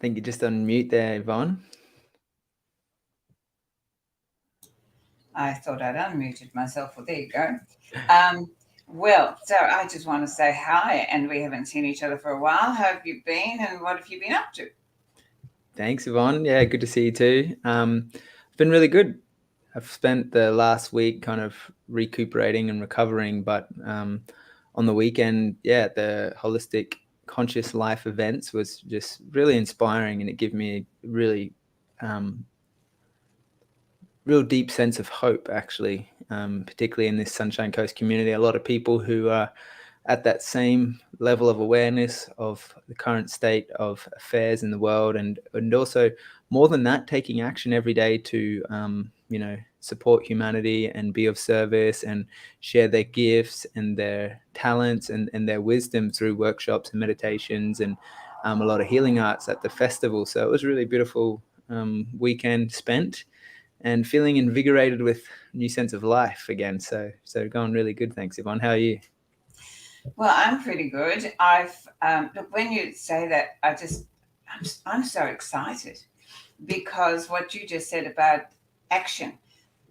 think you're just on mute there, Vonn. I thought I'd unmuted myself. Well, there you go. So I just want to say hi, and we haven't seen each other for a while. How have you been, and what have you been up to? Thanks, Yvonne. Yeah, good to see you too. It's been really good. I've spent the last week kind of recuperating and recovering, but on the weekend, the holistic conscious life events was just really inspiring, and it gave me a really real deep sense of hope, actually, particularly in this Sunshine Coast community. A lot of people who are at that same level of awareness of the current state of affairs in the world, and also more than that, taking action every day to support humanity and be of service and share their gifts and their talents and their wisdom through workshops and meditations and a lot of healing arts at the festival. So it was a really beautiful weekend spent, and feeling invigorated with a new sense of life again. So going really good. Thanks, Yvonne. How are you? Well, I'm pretty good. Look, when you say that, I'm so excited because what you just said about action,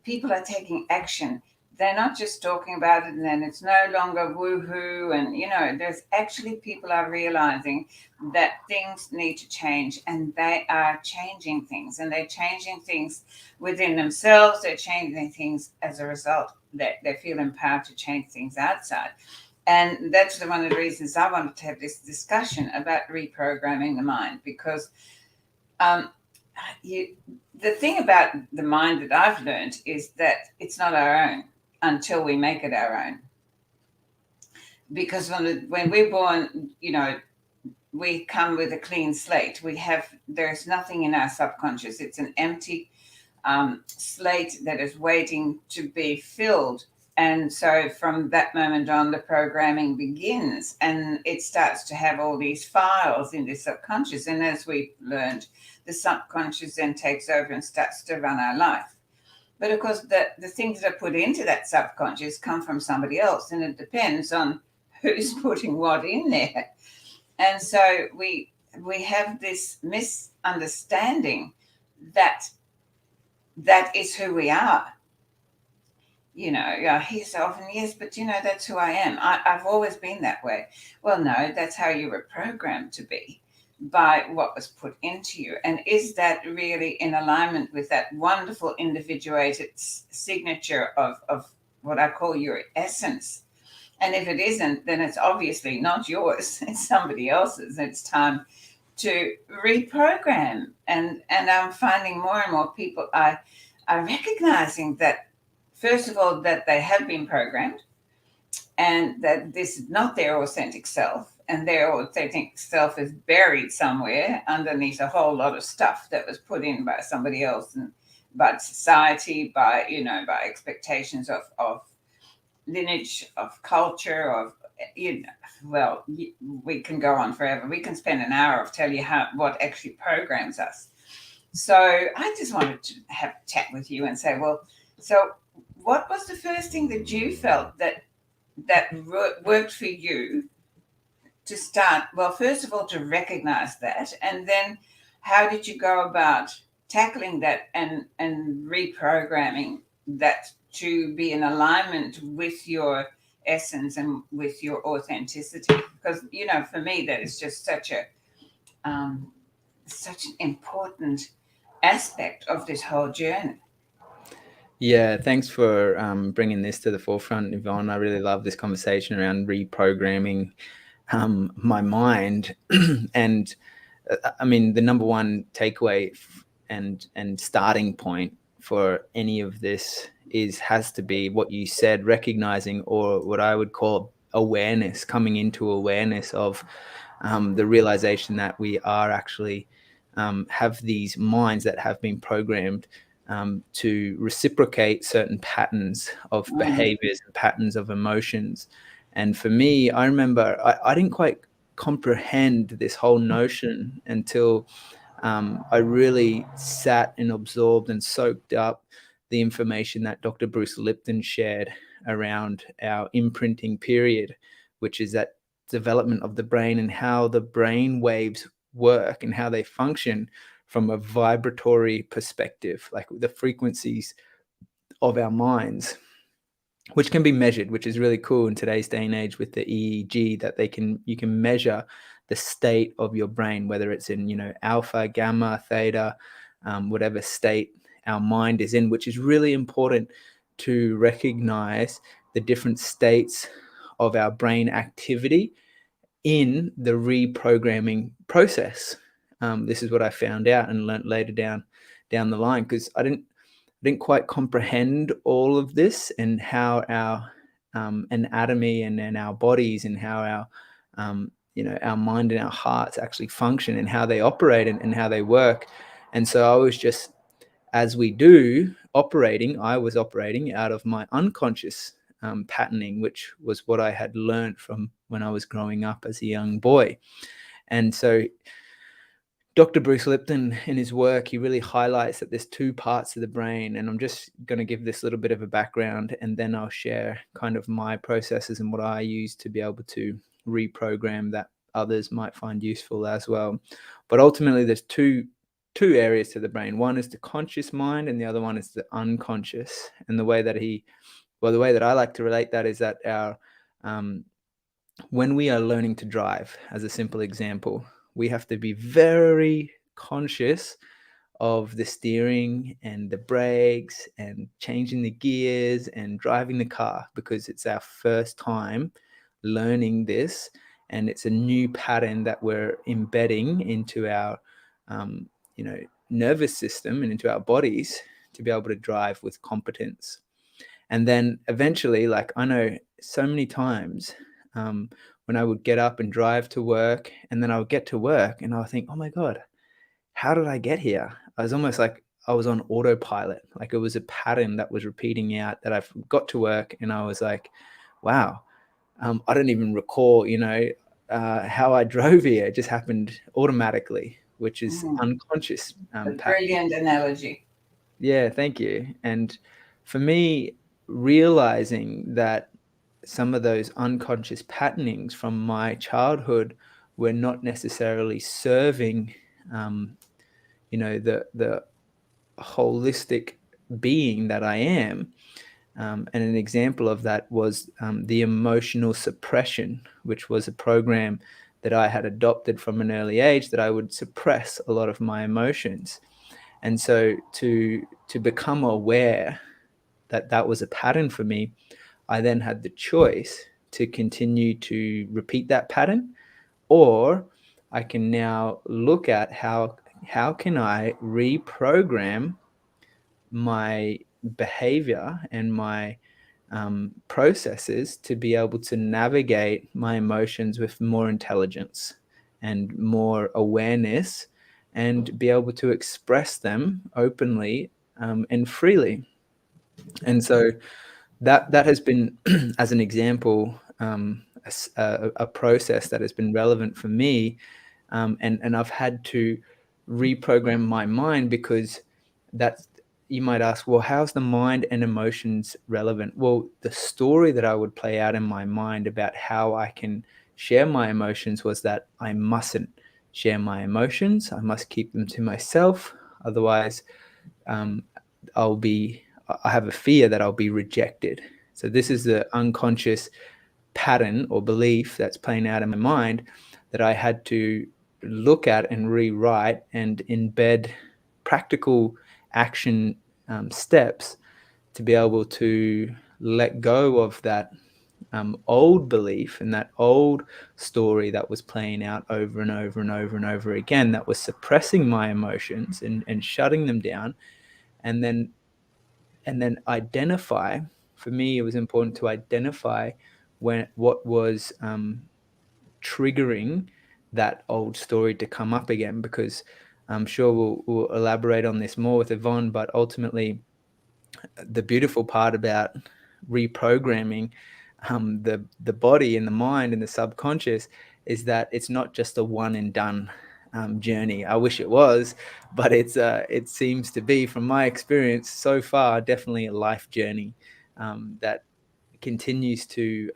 people are taking action. They're not just talking about it and then it's no longer woohoo. And, there's actually people are realizing that things need to change, and they are changing things, and they're changing things within themselves. They're changing things as a result that they feel empowered to change things outside. And that's one of the reasons I wanted to have this discussion about reprogramming the mind, because the thing about the mind that I've learned is that it's not our own until we make it our own. Because when we're born, we come with a clean slate. There's nothing in our subconscious. It's an empty slate that is waiting to be filled. And so from that moment on, the programming begins, and it starts to have all these files in the subconscious. And as we learned, the subconscious then takes over and starts to run our life. But of course, the things that are put into that subconscious come from somebody else, and it depends on who's putting what in there. And so we have this misunderstanding that is who we are. I hear so often, yes, but that's who I am. I've always been that way. Well, no, that's how you were programmed to be by what was put into you. And is that really in alignment with that wonderful individuated signature of what I call your essence? And if it isn't, then it's obviously not yours. It's somebody else's. It's time to reprogram. And I'm finding more and more people are recognizing that, first of all, that they have been programmed, and that this is not their authentic self, and their authentic self is buried somewhere underneath a whole lot of stuff that was put in by somebody else, and by society, by expectations of lineage, of culture, of we can go on forever. We can spend an hour of tell you what actually programs us. So I just wanted to have a chat with you and say, well, so what was the first thing that you felt that worked for you to start? Well, first of all, to recognize that, and then how did you go about tackling that and reprogramming that to be in alignment with your essence and with your authenticity? Because for me, that is just such an important aspect of this whole journey. Yeah, thanks for bringing this to the forefront, Yvonne. I really love this conversation around reprogramming my mind. And I mean, the number one takeaway and starting point for any of this has to be what you said, recognizing, or what I would call awareness, coming into awareness of the realization that we are actually have these minds that have been programmed to reciprocate certain patterns of behaviors and patterns of emotions. And for me, I remember I didn't quite comprehend this whole notion until I really sat and absorbed and soaked up the information that Dr. Bruce Lipton shared around our imprinting period, which is that development of the brain and how the brain waves work and how they function from a vibratory perspective, like the frequencies of our minds, which can be measured, which is really cool in today's day and age with the EEG, that you can measure the state of your brain, whether it's in, alpha, gamma, theta, whatever state our mind is in, which is really important to recognize the different states of our brain activity in the reprogramming process. This is what I found out and learned later down the line, because I didn't quite comprehend all of this and how our anatomy and our bodies and how our our mind and our hearts actually function and how they operate and how they work. And so I was just, as we do, I was operating out of my unconscious patterning, which was what I had learned from when I was growing up as a young boy. And so Dr. Bruce Lipton, in his work, he really highlights that there's two parts of the brain. And I'm just going to give this little bit of a background, and then I'll share kind of my processes and what I use to be able to reprogram that others might find useful as well. But ultimately, there's two areas to the brain. One is the conscious mind, and the other one is the unconscious. And the way that I like to relate that is that when we are learning to drive, as a simple example, we have to be very conscious of the steering and the brakes and changing the gears and driving the car, because it's our first time learning this, and it's a new pattern that we're embedding into our nervous system and into our bodies to be able to drive with competence. And then eventually, like, I know so many times when I would get up and drive to work, and then I would get to work and I would think, oh my God, how did I get here? I was almost like I was on autopilot. Like, it was a pattern that was repeating out, that I got to work and I was like, wow, I don't even recall, how I drove here. It just happened automatically, which is unconscious. A brilliant analogy. Yeah, thank you. And for me, realizing that some of those unconscious patternings from my childhood were not necessarily serving, the holistic being that I am. And an example of that was the emotional suppression, which was a program that I had adopted from an early age, that I would suppress a lot of my emotions. And so to become aware that that was a pattern for me, I then had the choice to continue to repeat that pattern, or I can now look at how can I reprogram my behavior and my processes to be able to navigate my emotions with more intelligence and more awareness, and be able to express them openly and freely. And so that has been, as an example, a process that has been relevant for me, and I've had to reprogram my mind, because that's, you might ask, well, how's the mind and emotions relevant? Well, the story that I would play out in my mind about how I can share my emotions was that I mustn't share my emotions. I must keep them to myself. Otherwise, I have a fear that I'll be rejected. So this is the unconscious pattern or belief that's playing out in my mind, that I had to look at and rewrite and embed practical action steps to be able to let go of that old belief and that old story that was playing out over and over and over and over again, that was suppressing my emotions and shutting them down. And then identify, for me, it was important to identify what was triggering that old story to come up again, because I'm sure we'll elaborate on this more with Yvonne, but ultimately the beautiful part about reprogramming the body and the mind and the subconscious is that it's not just a one and done journey. I wish it was, but it seems to be, from my experience so far, definitely a life journey that continues to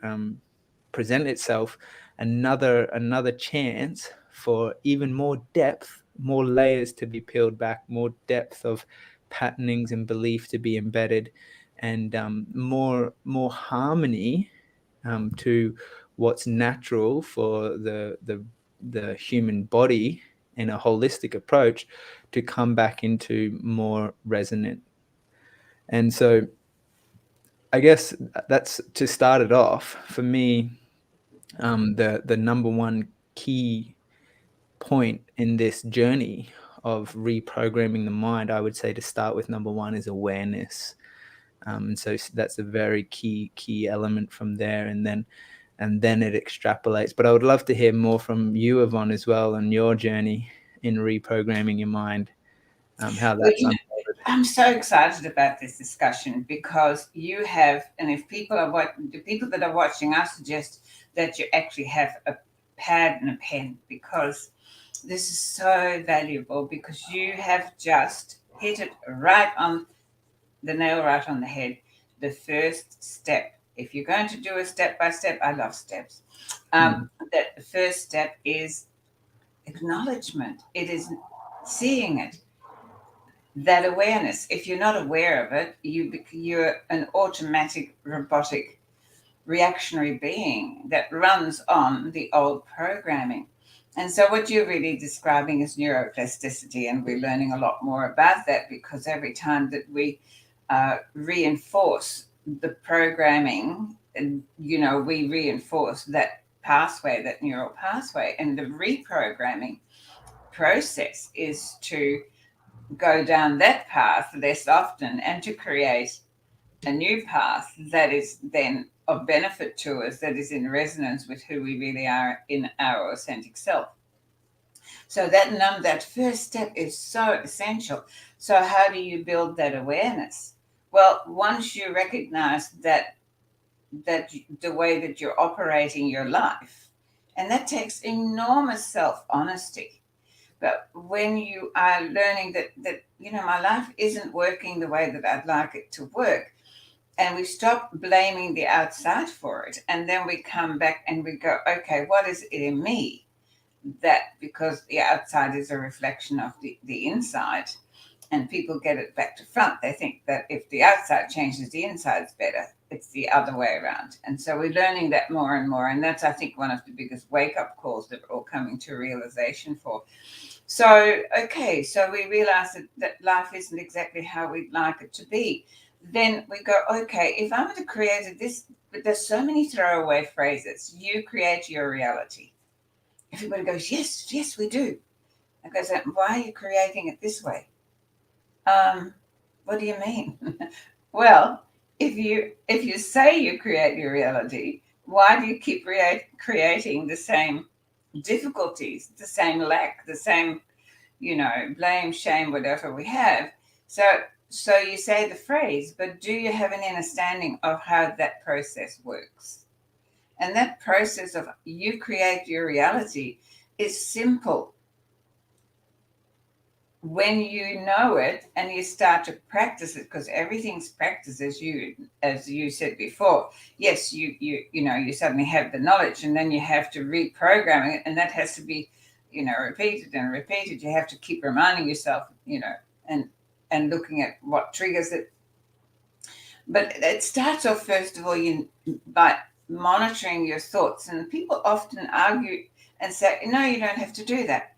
present itself another chance for even more depth, more layers to be peeled back, more depth of patternings and belief to be embedded, and more harmony to what's natural for the human body in a holistic approach to come back into more resonant. And so I guess that's, to start it off, for me, the number one key point in this journey of reprogramming the mind, I would say, to start with, number one is awareness. And so that's a very key element from there, and then it extrapolates. But I would love to hear more from you, Yvonne, as well, on your journey in reprogramming your mind, how that's unfolded. I'm so excited about this discussion because you have, and if people are the people that are watching, I suggest that you actually have a pad and a pen, because this is so valuable, because you have just hit it right on the nail, right on the head. The first step. If you're going to do a step by step, I love steps. That the first step is acknowledgement. It is seeing it. That awareness. If you're not aware of it, you're an automatic, robotic, reactionary being that runs on the old programming. And so what you're really describing is neuroplasticity, and we're learning a lot more about that, because every time that we reinforce the programming, and we reinforce that pathway, that neural pathway. And the reprogramming process is to go down that path less often, and to create a new path that is then of benefit to us, that is in resonance with who we really are in our authentic self. So that first step is so essential. So how do you build that awareness? Well, once you recognize that the way that you're operating your life, and that takes enormous self-honesty. But when you are learning that my life isn't working the way that I'd like it to work, and we stop blaming the outside for it, and then we come back and we go, okay, what is it in me that, because the outside is a reflection of the inside, and people get it back to front. They think that if the outside changes, the inside's better. It's the other way around. And so we're learning that more and more. And that's, I think, one of the biggest wake-up calls that we're all coming to realization for. So, okay, so we realize that life isn't exactly how we'd like it to be. Then we go, okay, if I'm going to create this, but there's so many throwaway phrases. You create your reality. Everybody goes, yes, we do. I go, so why are you creating it this way? What do you mean? Well, if you say you create your reality, why do you keep creating the same difficulties, the same lack, the same, blame, shame, whatever we have? So you say the phrase, but do you have any understanding of how that process works? And that process of you create your reality is simple when you know it and you start to practice it, because everything's practice, as you said before. Yes, you suddenly have the knowledge, and then you have to reprogram it, and that has to be repeated and repeated. You have to keep reminding yourself, and looking at what triggers it. But it starts off, first of all, by monitoring your thoughts. And people often argue and say, no, you don't have to do that.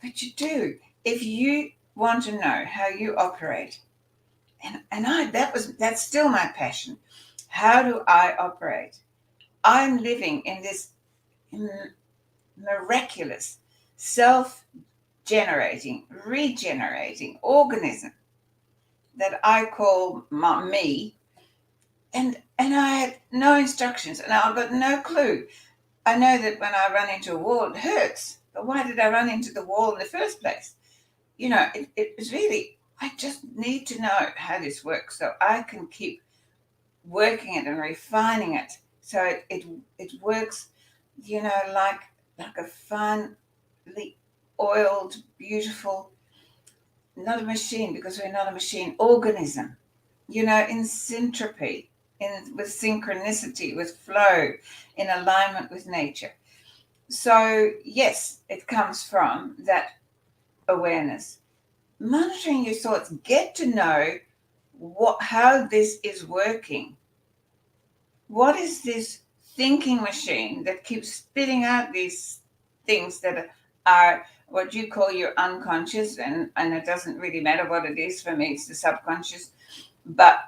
But you do. If you want to know how you operate, that's still my passion. How do I operate? I'm living in this miraculous, self-generating, regenerating organism that I call me, and I had no instructions, and I've got no clue. I know that when I run into a wall, it hurts. But why did I run into the wall in the first place? It was really, I just need to know how this works so I can keep working it and refining it so it works, like a finely oiled, beautiful, not a machine, because we're not a machine, organism, in syntropy, with synchronicity, with flow, in alignment with nature. So, yes, it comes from that awareness. Monitoring your thoughts, get to know how this is working. What is this thinking machine that keeps spitting out these things that are what you call your unconscious? And it doesn't really matter what it is. For me, it's the subconscious. But,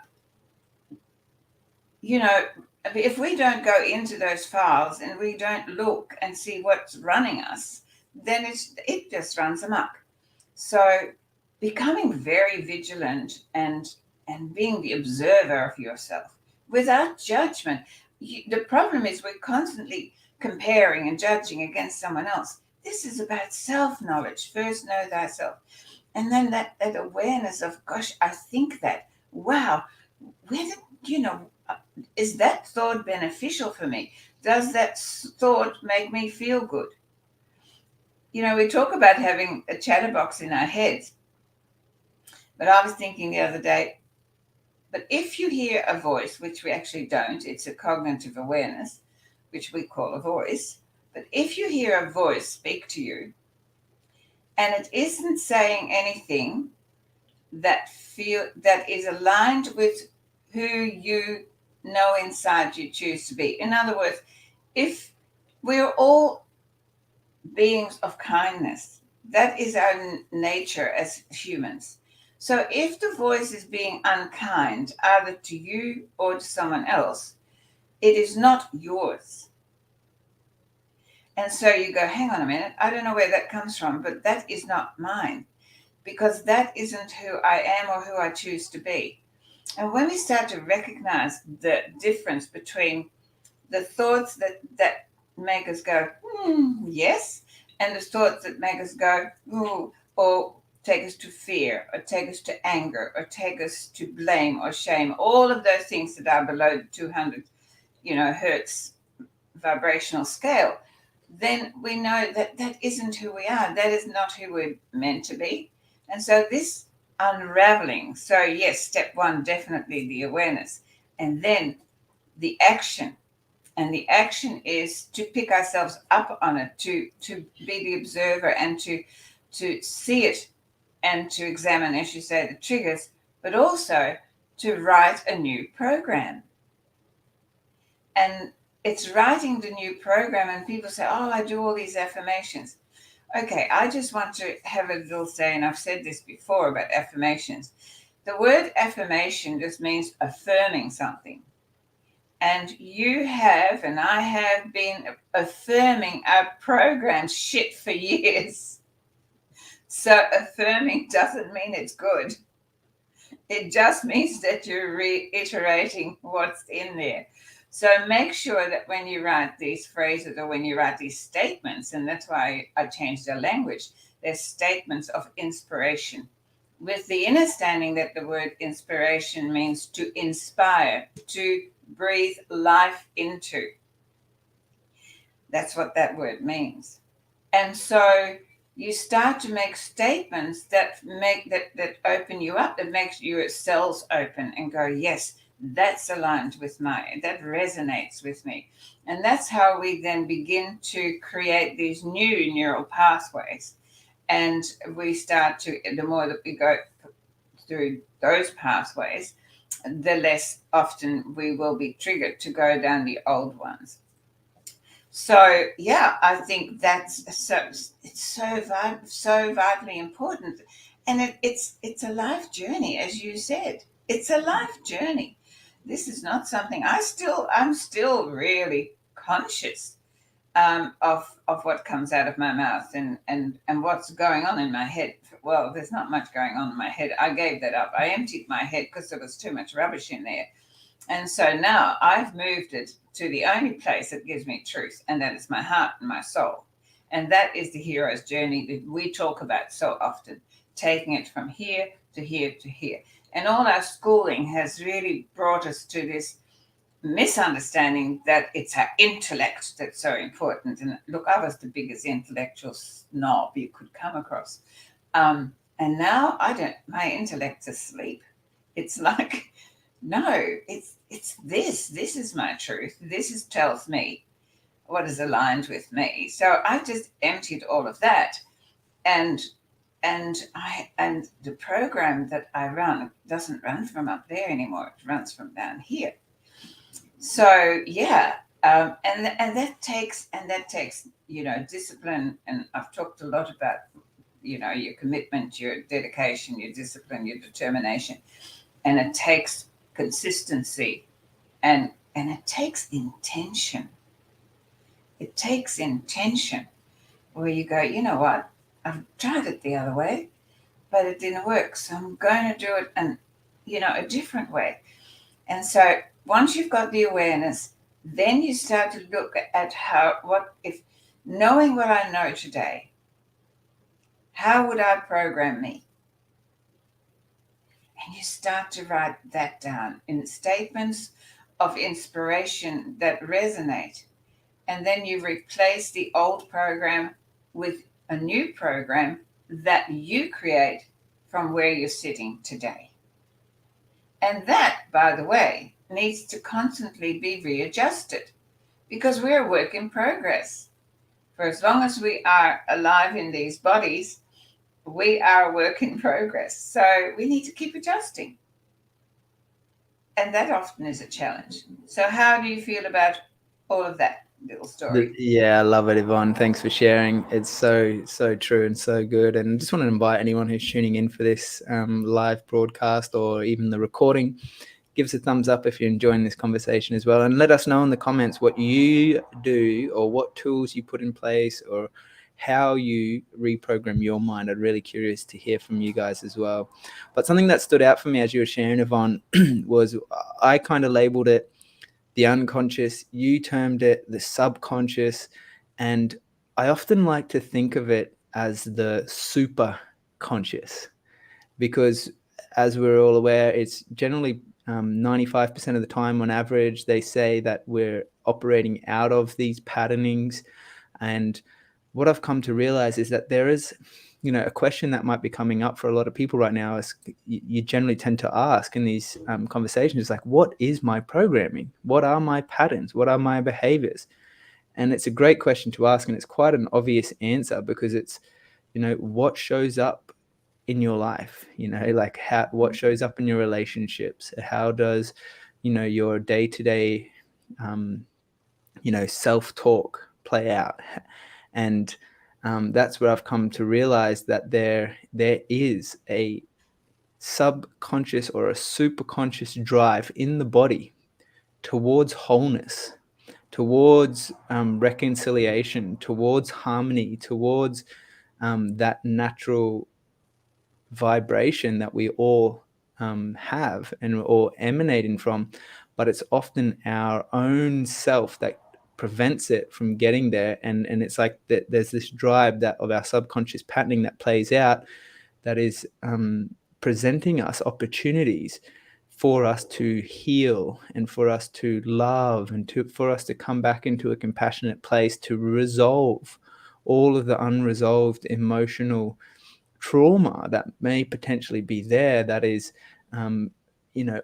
you know, if we don't go into those files and we don't look and see what's running us, then it just runs amok. So becoming very vigilant and being the observer of yourself without judgment. The problem is we're constantly comparing and judging against someone else. This is about self-knowledge. First know thyself. And then that awareness of, gosh, I think that. Wow, where did, is that thought beneficial for me? Does that thought make me feel good? We talk about having a chatterbox in our heads, but I was thinking the other day, but if you hear a voice, which we actually don't, it's a cognitive awareness, which we call a voice, but if you hear a voice speak to you and it isn't saying anything that is aligned with who you know inside you choose to be. In other words, if we're all beings of kindness, that is our nature as humans. So if the voice is being unkind, either to you or to someone else, it is not yours. And so you go, hang on a minute, I don't know where that comes from, but that is not mine, because that isn't who I am or who I choose to be. And when we start to recognize the difference between the thoughts that make us go, yes, and the thoughts that make us go, ooh, or take us to fear, or take us to anger, or take us to blame or shame, all of those things that are below the 200, hertz vibrational scale, then we know that that isn't who we are. That is not who we're meant to be. And so this unraveling, so yes, step one, definitely the awareness, and then the action. And the action is to pick ourselves up on it, to be the observer and to see it and to examine, as you say, the triggers, but also to write a new program. And it's writing the new program, and people say, oh, I do all these affirmations. Okay, I just want to have a little say, and I've said this before about affirmations. The word affirmation just means affirming something. And you have, and I have been affirming our program shit for years. So affirming doesn't mean it's good. It just means that you're reiterating what's in there. So make sure that when you write these phrases or when you write these statements, and that's why I changed the language, they're statements of inspiration, with the understanding that the word inspiration means to inspire, to breathe life into. That's what that word means. And so you start to make statements that open you up, that makes your cells open and go, yes, that's aligned with that resonates with me. And that's how we then begin to create these new neural pathways. And we start to, the more that we go through those pathways, the less often we will be triggered to go down the old ones. So yeah, I think that's so vitally important, and it's a life journey, as you said. It's a life journey. This is not something I'm still really conscious of what comes out of my mouth and what's going on in my head. Well, there's not much going on in my head. I gave that up. I emptied my head because there was too much rubbish in there. And so now I've moved it to the only place that gives me truth, and that is my heart and my soul. And that is the hero's journey that we talk about so often, taking it from here to here to here. And all our schooling has really brought us to this misunderstanding that it's our intellect that's so important. And look, I was the biggest intellectual snob you could come across. And now my intellect's asleep. It's like, no, it's this is my truth. Tells me what is aligned with me. So I just emptied all of that, and the program that I run doesn't run from up there anymore. It runs from down here. So yeah, and that takes discipline. And I've talked a lot about your commitment, your dedication, your discipline, your determination, and it takes consistency, and it takes intention. It takes intention where you go, you know what, I've tried it the other way, but it didn't work. So I'm going to do it a different way. And so once you've got the awareness, then you start to look at what if, knowing what I know today, how would I program me? And you start to write that down in statements of inspiration that resonate. And then you replace the old program with a new program that you create from where you're sitting today. And that, by the way, needs to constantly be readjusted because we're a work in progress. For as long as we are alive in these bodies, we are a work in progress. So we need to keep adjusting. And that often is a challenge. So how do you feel about all of that little story? Yeah, I love it, Yvonne. Thanks for sharing. It's so true and so good. And I just want to invite anyone who's tuning in for this live broadcast or even the recording, give us a thumbs up if you're enjoying this conversation as well, and let us know in the comments what you do or what tools you put in place or how you reprogram your mind. I'm really curious to hear from you guys as well. But something that stood out for me as you were sharing, Yvonne, was I kind of labeled it the unconscious, you termed it the subconscious, and I often like to think of it as the super conscious, because as we're all aware, it's generally 95% of the time on average, they say that we're operating out of these patternings. And what I've come to realize is that there is, a question that might be coming up for a lot of people right now is you generally tend to ask in these conversations, like, what is my programming? What are my patterns? What are my behaviors? And it's a great question to ask. And it's quite an obvious answer because it's, what shows up in your life, like what shows up in your relationships, how does, your day-to-day, self-talk play out. And that's where I've come to realize that there is a subconscious or a superconscious drive in the body towards wholeness, towards reconciliation, towards harmony, towards that natural vibration that we all have and we're all emanating from. But it's often our own self that prevents it from getting there. And it's like that there's this drive that of our subconscious patterning that plays out that is presenting us opportunities for us to heal and for us to love and for us to come back into a compassionate place to resolve all of the unresolved emotional trauma that may potentially be there, that is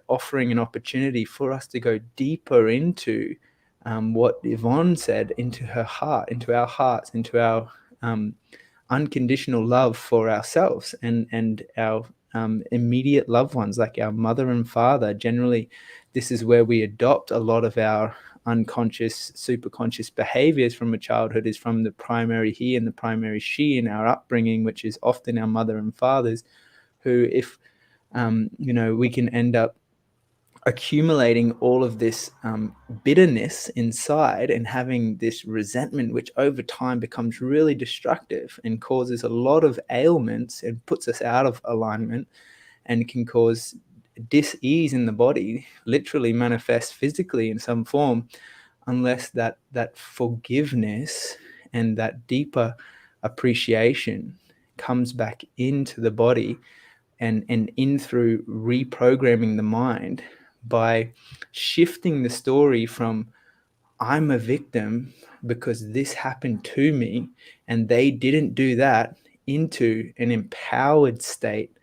offering an opportunity for us to go deeper into what Yvonne said, into her heart, into our hearts, into our unconditional love for ourselves and our immediate loved ones, like our mother and father. Generally, this is where we adopt a lot of our unconscious, superconscious behaviors from a childhood, is from the primary he and the primary she in our upbringing, which is often our mother and fathers, who, if we can end up accumulating all of this bitterness inside and having this resentment, which over time becomes really destructive and causes a lot of ailments and puts us out of alignment and can cause dis-ease in the body, literally manifest physically in some form, unless that forgiveness and that deeper appreciation comes back into the body and in through reprogramming the mind by shifting the story from I'm a victim because this happened to me and they didn't do that, into an empowered state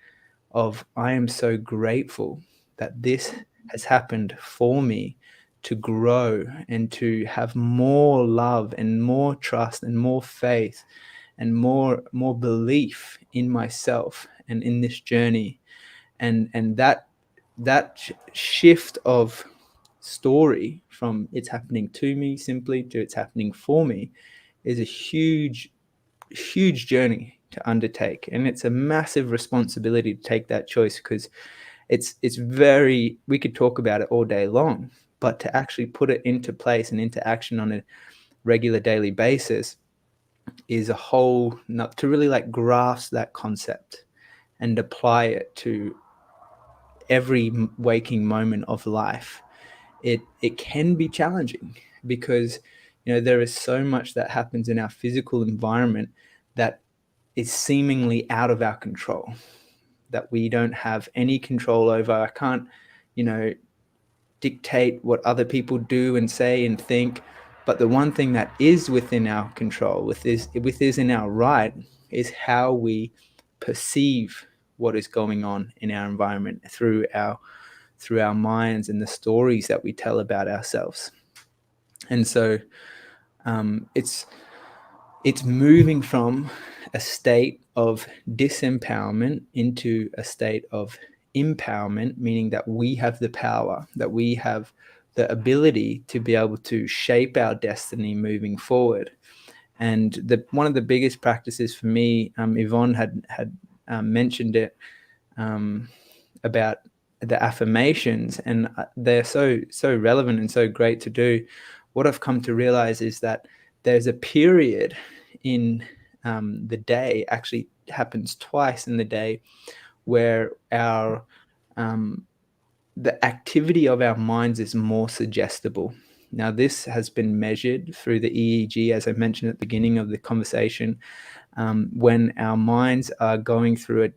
of I am so grateful that this has happened for me, to grow and to have more love and more trust and more faith and more belief in myself and in this journey. And that shift of story from it's happening to me simply to it's happening for me is a huge journey to undertake, and it's a massive responsibility to take that choice, because it's very, we could talk about it all day long, but to actually put it into place and into action on a regular daily basis is a whole not to really like grasp that concept and apply it to every waking moment of life. It can be challenging because there is so much that happens in our physical environment that is seemingly out of our control, that we don't have any control over. I can't dictate what other people do and say and think, but the one thing that is within our control, within our right, is how we perceive what is going on in our environment through our minds and the stories that we tell about ourselves. And so it's moving from a state of disempowerment into a state of empowerment, meaning that we have the power, that we have the ability to be able to shape our destiny moving forward. And one of the biggest practices for me, Yvonne had mentioned it, about the affirmations, and they're so relevant and so great to do. What I've come to realize is that there's a period in the day, actually happens twice in the day, where our the activity of our minds is more suggestible. Now, this has been measured through the EEG, as I mentioned at the beginning of the conversation, when our minds are going through it.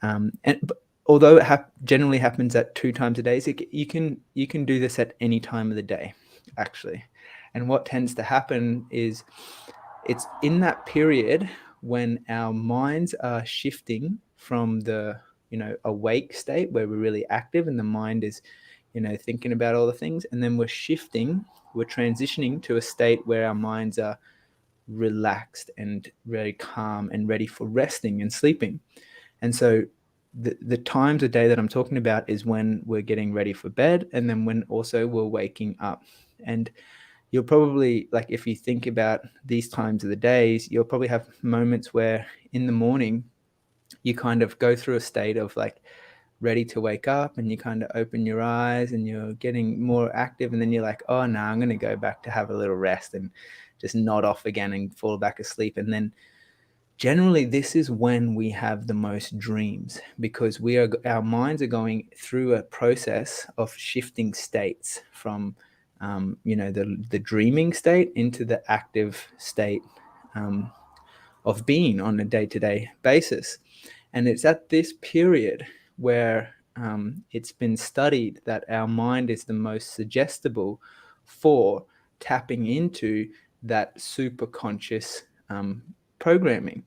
And although it generally happens at 2 times a day, so you can do this at any time of the day, actually. And what tends to happen is it's in that period when our minds are shifting from the awake state where we're really active and the mind is thinking about all the things, and then we're transitioning to a state where our minds are relaxed and very calm and ready for resting and sleeping. And so the times a day that I'm talking about is when we're getting ready for bed, and then when also we're waking up. And you'll probably, like, if you think about these times of the days, you'll probably have moments where in the morning you kind of go through a state of like ready to wake up, and you kind of open your eyes and you're getting more active, and then you're like, oh no, I'm going to go back to have a little rest and just nod off again and fall back asleep. And then generally this is when we have the most dreams, because our minds are going through a process of shifting states from the dreaming state into the active state of being on a day-to-day basis. And it's at this period where it's been studied that our mind is the most suggestible for tapping into that super conscious programming.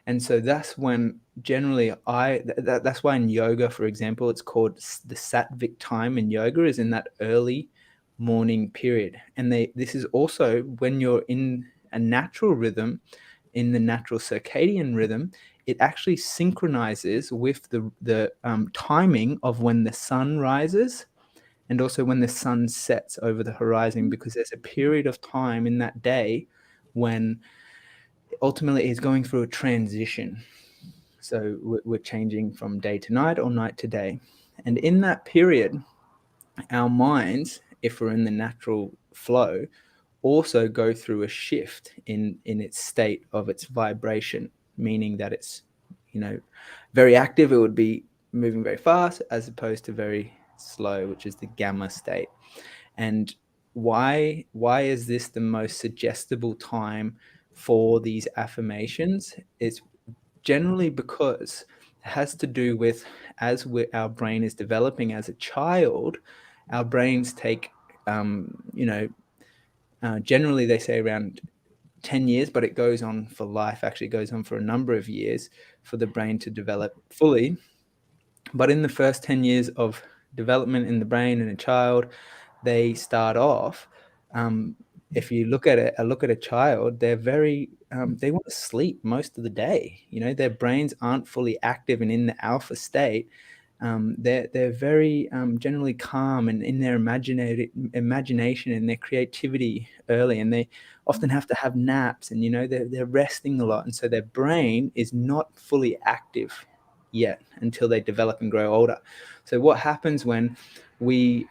And so that's when generally that's why in yoga, for example, it's called the sattvic time in yoga, is in that early morning period. And this is also when you're in a natural rhythm, in the natural circadian rhythm, it actually synchronizes with the timing of when the sun rises and also when the sun sets over the horizon, because there's a period of time in that day when ultimately it's going through a transition. So we're changing from day to night or night to day. And in that period, our minds, if we're in the natural flow, also go through a shift in its state of its vibration, meaning that it's very active. It would be moving very fast, as opposed to very slow, which is the gamma state. And why is this the most suggestible time for these affirmations? It's generally because it has to do with, as our brain is developing as a child, our brains take generally they say around 10 years, but it goes on for life. Actually, it goes on for a number of years for the brain to develop fully. But in the first 10 years of development in the brain in a child, they start off, if you look at a child, they're very they want to sleep most of the day. Their brains aren't fully active and in the alpha state. They're very generally calm and in their imagination and their creativity early, and they often have to have naps, and they're resting a lot, and so their brain is not fully active yet until they develop and grow older. So what happens when we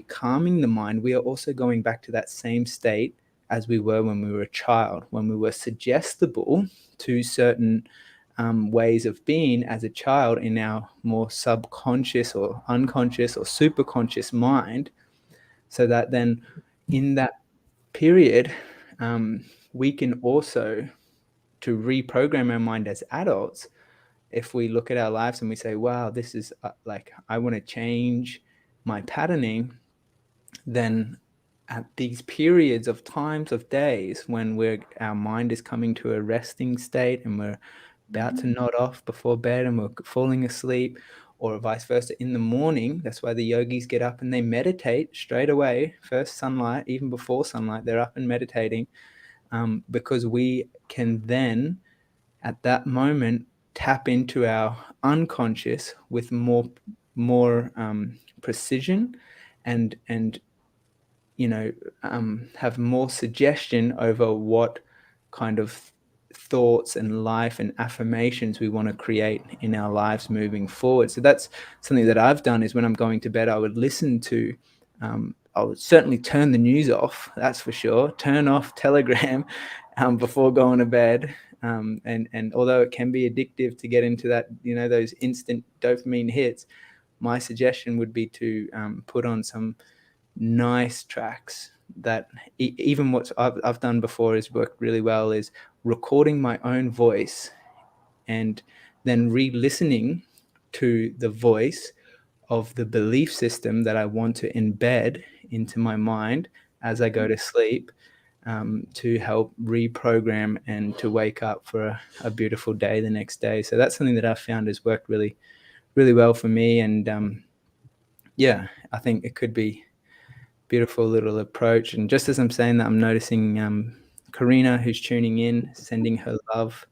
calming the mind, we are also going back to that same state as we were when we were a child, when we were suggestible to certain ways of being as a child in our more subconscious or unconscious or superconscious mind, so that then in that period, we can also, to reprogram our mind as adults, if we look at our lives and we say, wow, this is like, I want to change my patterning, then at these periods of times of days when our mind is coming to a resting state and we're about to nod off before bed and we're falling asleep, or vice versa in the morning. That's why the yogis get up and they meditate straight away, first sunlight, even before sunlight, they're up and meditating, because we can then at that moment tap into our unconscious with more precision, and have more suggestion over what kind of thoughts and life and affirmations we want to create in our lives moving forward. So that's something that I've done, is when I'm going to bed, I would listen to, I would certainly turn the news off, that's for sure, turn off Telegram before going to bed. And although it can be addictive to get into that, those instant dopamine hits, my suggestion would be to put on some nice tracks that even what I've done before has worked really well, is recording my own voice and then re-listening to the voice of the belief system that I want to embed into my mind as I go to sleep, to help reprogram and to wake up for a beautiful day the next day. So that's something that I've found has worked really, really well for me. And I think it could be beautiful little approach. And just as I'm saying that, I'm noticing Karina, who's tuning in, sending her love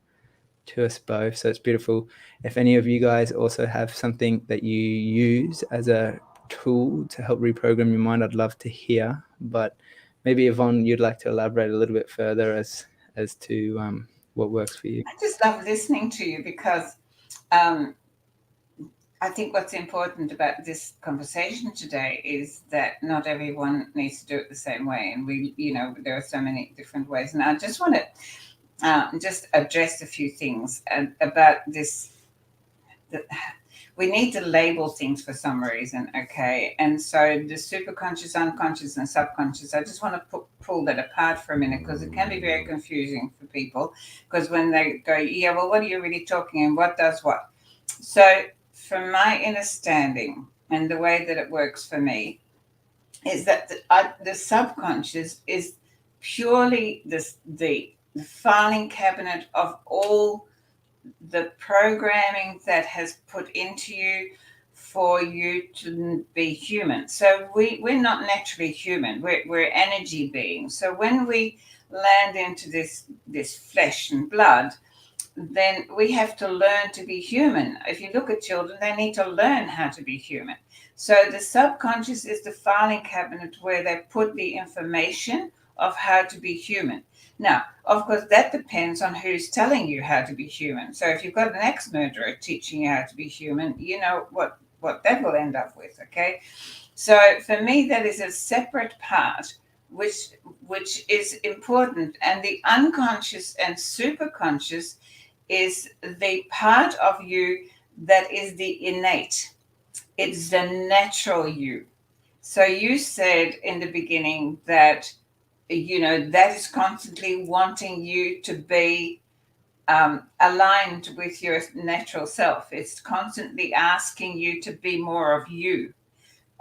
to us both. So it's beautiful. If any of you guys also have something that you use as a tool to help reprogram your mind, I'd love to hear. But maybe Yvonne, you'd like to elaborate a little bit further as to what works for you. I just love listening to you, because I think what's important about this conversation today is that not everyone needs to do it the same way. And there are so many different ways. And I just want to just address a few things about this. We need to label things for some reason, okay? And so the superconscious, unconscious, and subconscious, I just want to pull that apart for a minute, because it can be very confusing for people, because when they go, yeah, well, what are you really talking, and what does what? So from my understanding and the way that it works for me, is that the subconscious is purely the filing cabinet of all the programming that has put into you for you to be human. So we're not naturally human. We're energy beings. So when we land into this flesh and blood, then we have to learn to be human. If you look at children, they need to learn how to be human. So the subconscious is the filing cabinet where they put the information of how to be human. Now, of course, that depends on who's telling you how to be human. So if you've got an ex-murderer teaching you how to be human, you know what that will end up with, okay? So for me, that is a separate part which is important. And the unconscious and superconscious is the part of you that is the innate. It's the natural you. So you said in the beginning that, that is constantly wanting you to be aligned with your natural self. It's constantly asking you to be more of you.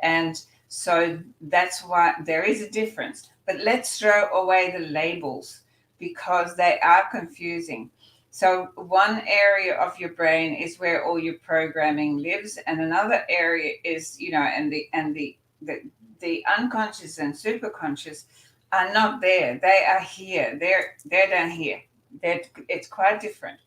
And so that's why there is a difference. But let's throw away the labels, because they are confusing. So one area of your brain is where all your programming lives, and another area is, and the the unconscious and superconscious are not there. They are here. They're down here. It's quite different.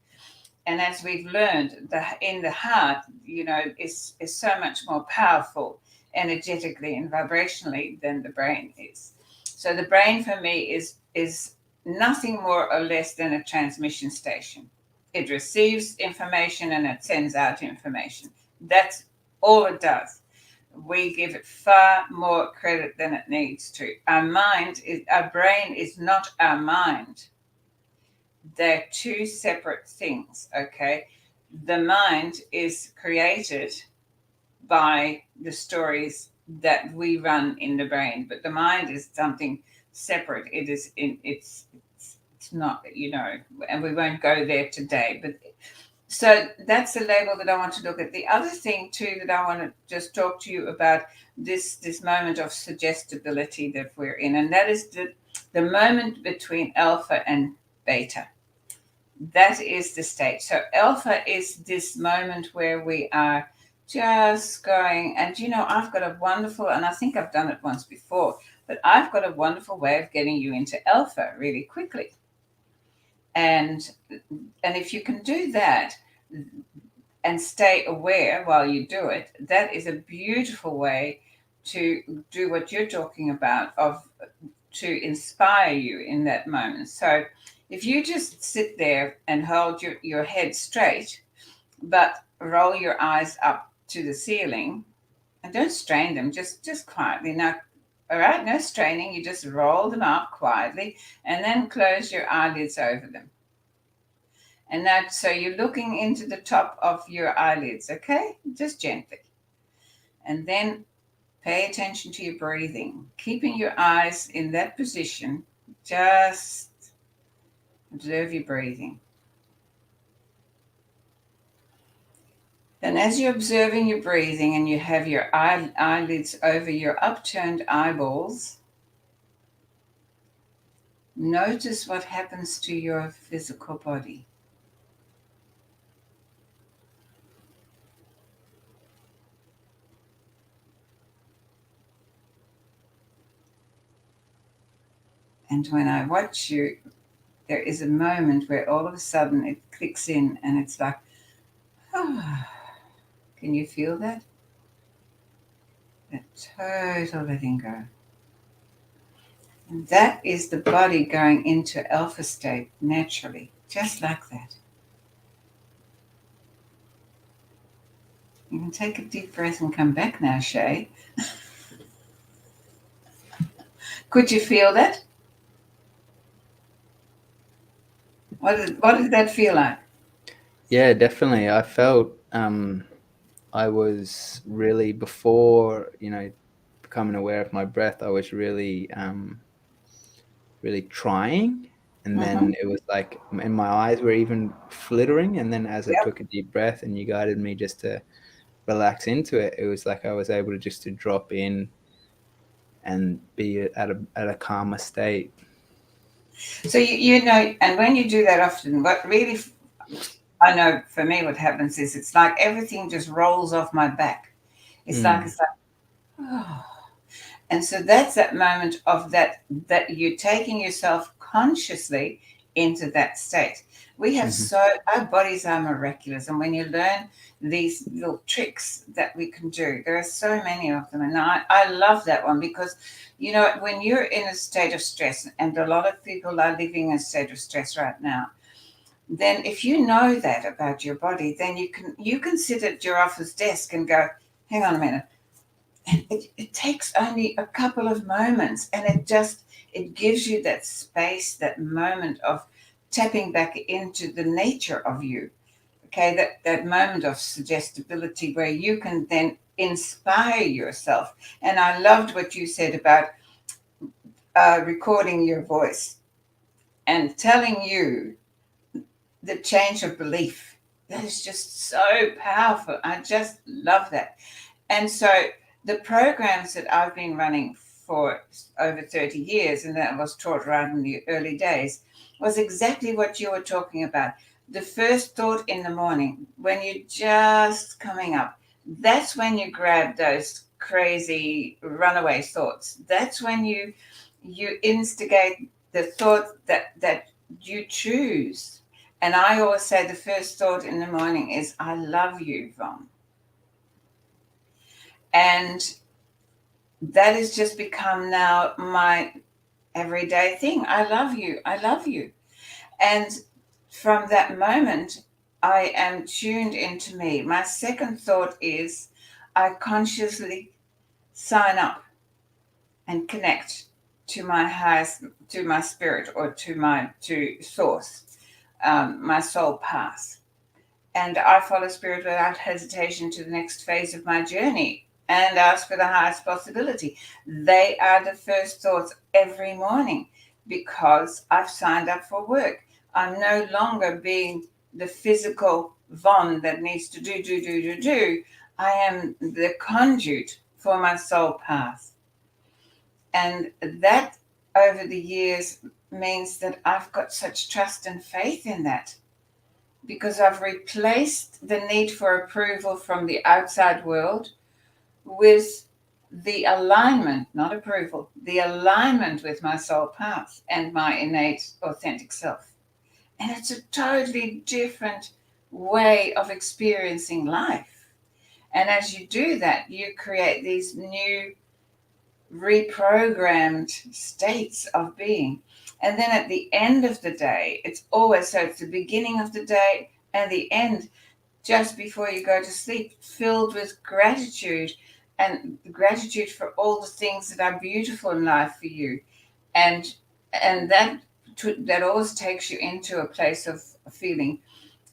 And as we've learned, in the heart, is so much more powerful energetically and vibrationally than the brain is. So the brain for me is nothing more or less than a transmission station. It receives information and it sends out information. That's all it does. We give it far more credit than it needs to. Our brain is not our mind. They're two separate things, okay? The mind is created by the stories that we run in the brain, but the mind is something separate. It's not, and we won't go there today. But so that's the label that I want to look at. The other thing too that I want to just talk to you about this moment of suggestibility that we're in, and that is the moment between alpha and beta. That is the state. So alpha is this moment where we are just going, and I've got a wonderful, and I think I've done it once before, but I've got a wonderful way of getting you into alpha really quickly. And if you can do that and stay aware while you do it, that is a beautiful way to do what you're talking about, to inspire you in that moment. So if you just sit there and hold your head straight, but roll your eyes up to the ceiling, and don't strain them, just quietly. Now, all right, no straining, you just roll them up quietly and then close your eyelids over them. And so you're looking into the top of your eyelids, okay? Just gently. And then pay attention to your breathing, keeping your eyes in that position. Just observe your breathing. And as you're observing your breathing and you have your eyelids over your upturned eyeballs, notice what happens to your physical body. And when I watch you, there is a moment where all of a sudden it clicks in and it's like, oh, can you feel that? That total letting go. And that is the body going into alpha state naturally, just like that. You can take a deep breath and come back now, Shay. Could you feel that? What did that feel like? Yeah, definitely. I felt I was really, before becoming aware of my breath, I was really really trying, and then it was like, and my eyes were even flittering, and then as I Yep. took a deep breath and you guided me just to relax into it, it was like I was able to drop in and be at a calmer state. So and when you do that often, what really, I know for me what happens is it's like everything just rolls off my back. It's like, oh. And so that's that moment of that you're taking yourself consciously into that state. We have our bodies are miraculous. And when you learn these little tricks that we can do, there are so many of them. And I love that one because, when you're in a state of stress, and a lot of people are living in a state of stress right now, then if you know that about your body, then you can sit at your office desk and go, hang on a minute. And it takes only a couple of moments, and it gives you that space, that moment of tapping back into the nature of you. Okay, that moment of suggestibility where you can then inspire yourself. And I loved what you said about recording your voice and telling you the change of belief. That is just so powerful. I just love that. And so the programs that I've been running for over 30 years, and that was taught right in the early days, was exactly what you were talking about. The first thought in the morning, when you're just coming up, that's when you grab those crazy runaway thoughts. That's when you instigate the thought that you choose. And I always say the first thought in the morning is, I love you, Vonn. And that has just become now my everyday thing. I love you. I love you. And from that moment, I am tuned into me. My second thought is, I consciously sign up and connect to my highest, to my spirit, or to source, my soul path. And I follow spirit without hesitation to the next phase of my journey and ask for the highest possibility. They are the first thoughts every morning because I've signed up for work. I'm no longer being the physical Vonn that needs to do. I am the conduit for my soul path. And that over the years means that I've got such trust and faith in that, because I've replaced the need for approval from the outside world with the alignment, not approval, the alignment with my soul path and my innate authentic self. And it's a totally different way of experiencing life. And as you do that, you create these new reprogrammed states of being. And then at the end of the day, it's always, so it's the beginning of the day and the end, just before you go to sleep, filled with gratitude, and gratitude for all the things that are beautiful in life for you. And that always takes you into a place of feeling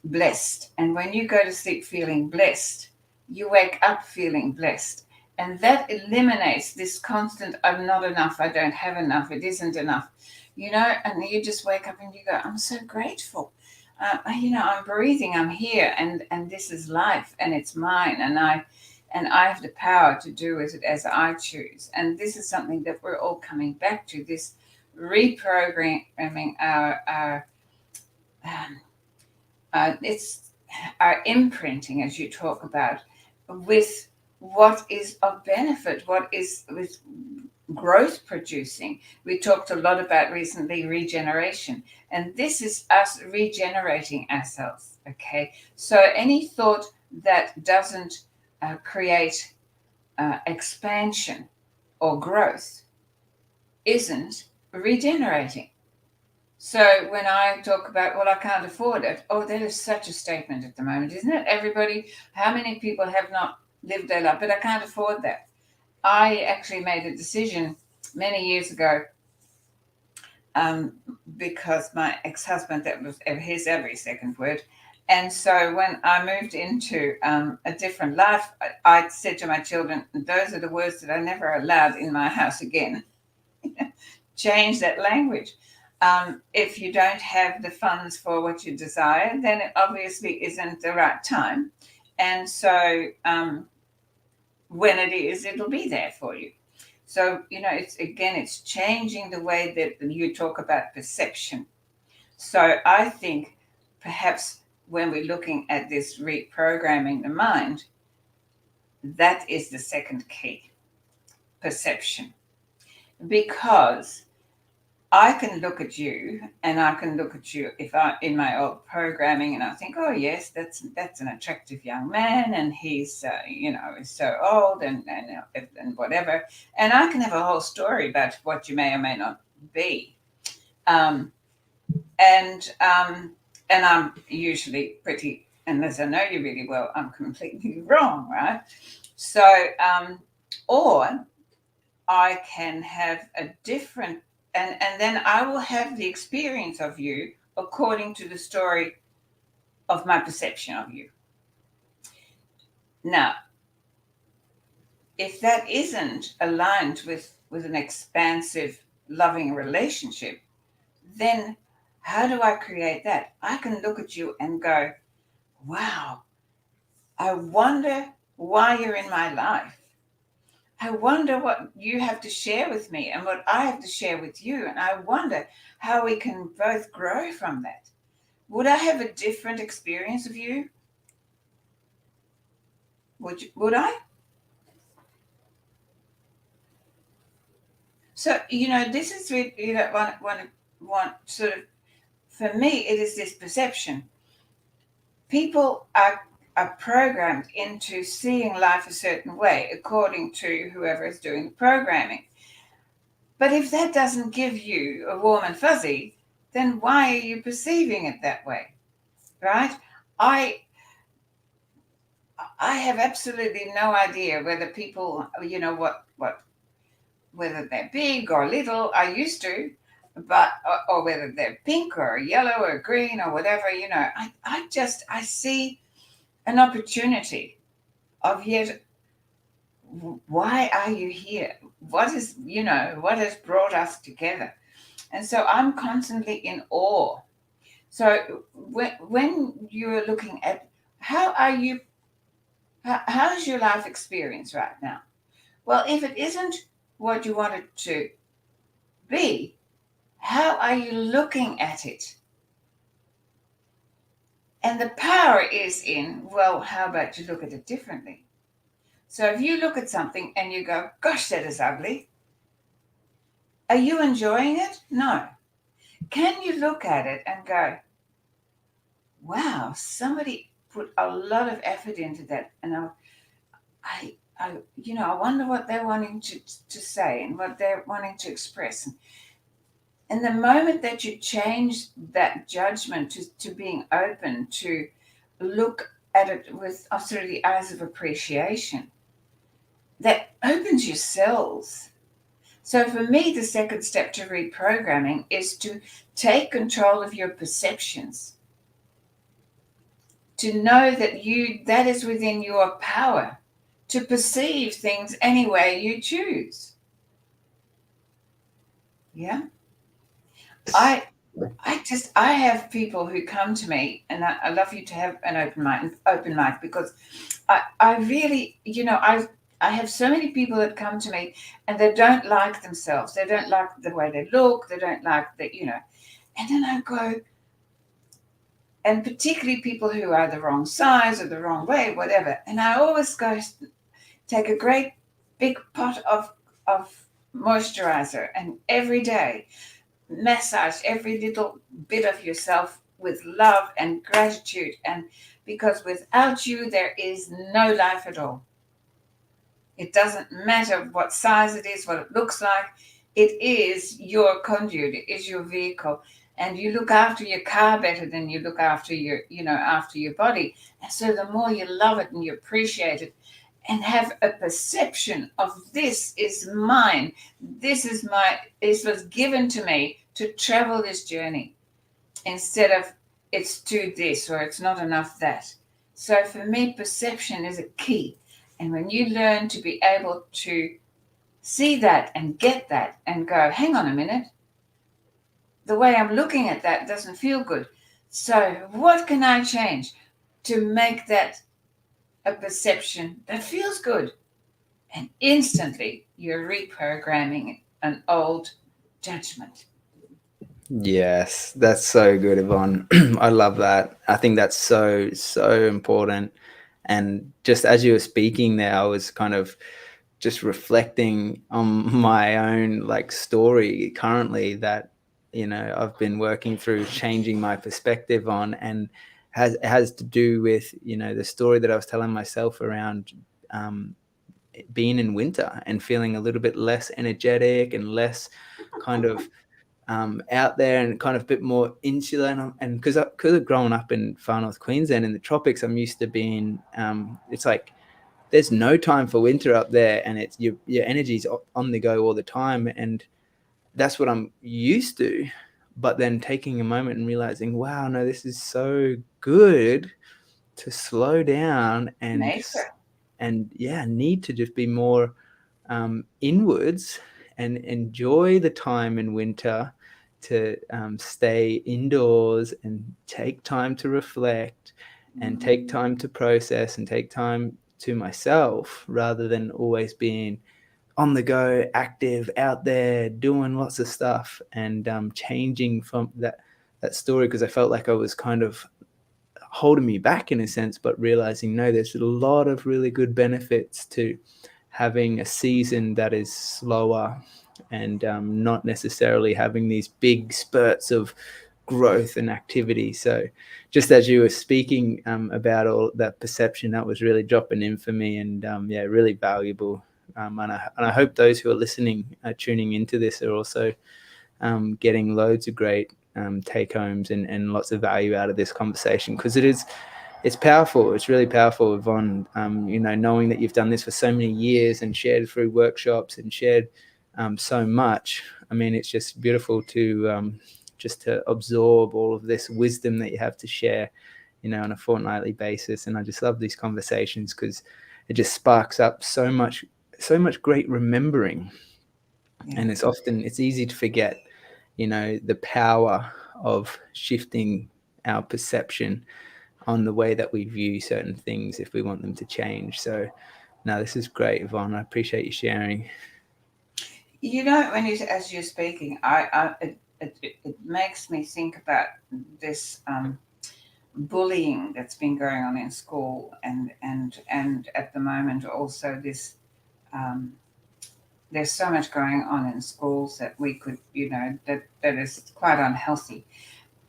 blessed. And when you go to sleep feeling blessed, you wake up feeling blessed. And that eliminates this constant, I'm not enough, I don't have enough, it isn't enough. And you just wake up and you go, I'm so grateful. I'm breathing, I'm here, and this is life, and it's mine, and I have the power to do with it as I choose. And this is something that we're all coming back to, this reprogramming it's our imprinting, as you talk about, with what is of benefit, what is with growth producing. We talked a lot about recently regeneration, and this is us regenerating ourselves. Okay, so any thought that doesn't create expansion or growth isn't regenerating. So when I talk about, well, I can't afford it, that is such a statement at the moment, isn't it? Everybody, how many people have not lived their life, but I can't afford that. I actually made a decision many years ago, because my ex-husband, that was his every second word. And so when I moved into a different life, I said to my children, those are the words that I never allowed in my house again. Change that language. If you don't have the funds for what you desire, then it obviously isn't the right time. And so when it is, it'll be there for you. So, it's changing the way that you talk about perception. So I think perhaps when we're looking at this reprogramming the mind, that is the second key, perception. Because I can look at you, and I can look at you if I in my old programming, and I think, oh yes, that's an attractive young man, and he's is so old and whatever, and I can have a whole story about what you may or may not be, and I'm usually pretty, unless I know you really well, I'm completely wrong, right? So or I can have a different, and then I will have the experience of you according to the story of my perception of you. Now, if that isn't aligned with an expansive, loving relationship, then how do I create that? I can look at you and go, wow, I wonder why you're in my life. I wonder what you have to share with me and what I have to share with you. And I wonder how we can both grow from that. Would I have a different experience of you? Would I? So, this is really, one sort of, for me, it is this perception. People are programmed into seeing life a certain way according to whoever is doing the programming. But if that doesn't give you a warm and fuzzy, then why are you perceiving it that way? Right? I I have absolutely no idea whether people, what whether they're big or little. I used to, but or whether they're pink or yellow or green or whatever. I see an opportunity of yet. Why are you here? What has brought us together? And so I'm constantly in awe. So when you're looking at how are you, how's your life experience right now? Well, if it isn't what you want it to be, how are you looking at it? And the power is in, well, how about you look at it differently? So if you look at something and you go, gosh, that is ugly, are you enjoying it? No. Can you look at it and go, wow, somebody put a lot of effort into that, and I wonder what they're wanting to say and what they're wanting to express. And the moment that you change that judgment to being open to look at it with sort of the eyes of appreciation, that opens your cells. So for me, the second step to reprogramming is to take control of your perceptions, to know that is within your power to perceive things any way you choose. Yeah. I have people who come to me, and I love you to have an open mind, because I really, I have so many people that come to me and they don't like themselves. They don't like the way they look. They don't like and then I go, and particularly people who are the wrong size or the wrong way, whatever. And I always go take a great big pot of moisturizer, and every day massage every little bit of yourself with love and gratitude, and because without you there is no life at all. It doesn't matter what size it is, what it looks like. It is your conduit, it is your vehicle, and you look after your car better than you look after your body. And so the more you love it and you appreciate it and have a perception of, this is mine, this was given to me to travel this journey, instead of it's too this or it's not enough that. So for me, perception is a key. And when you learn to be able to see that and get that and go, hang on a minute, the way I'm looking at that doesn't feel good. So what can I change to make that a perception that feels good? And instantly you're reprogramming an old judgment. Yes, that's so good, Yvonne. I love that. I think that's so, so important. And just as you were speaking there, I was kind of just reflecting on my own like story currently that, I've been working through changing my perspective on, and has to do with, the story that I was telling myself around being in winter and feeling a little bit less energetic and less kind of out there and kind of a bit more insular. And because I've grown up in far north Queensland in the tropics, I'm used to being, it's like there's no time for winter up there, and it's your energy's on the go all the time, and that's what I'm used to. But then taking a moment and realizing, wow, no, this is so good to slow down Nature. and need to just be more inwards and enjoy the time in winter, to stay indoors and take time to reflect and take time to process and take time to myself, rather than always being on the go, active, out there, doing lots of stuff, and changing from that story, because I felt like I was kind of holding me back in a sense, but realizing, no, there's a lot of really good benefits to having a season that is slower, and not necessarily having these big spurts of growth and activity. So just as you were speaking about all that perception, that was really dropping in for me, and yeah, really valuable. And I hope those who are listening, tuning into this, are also getting loads of great take homes and lots of value out of this conversation, because it's powerful. It's really powerful, Vonn. Knowing that you've done this for so many years and shared through workshops and shared so much. I mean, it's just beautiful to just to absorb all of this wisdom that you have to share, on a fortnightly basis. And I just love these conversations because it just sparks up so much great remembering. Yeah. And it's easy to forget, the power of shifting our perception on the way that we view certain things if we want them to change. So, no, this is great, Vonn. I appreciate you sharing. As you're speaking, it makes me think about this bullying that's been going on in school, and at the moment also this. There's so much going on in schools that we could, that is quite unhealthy,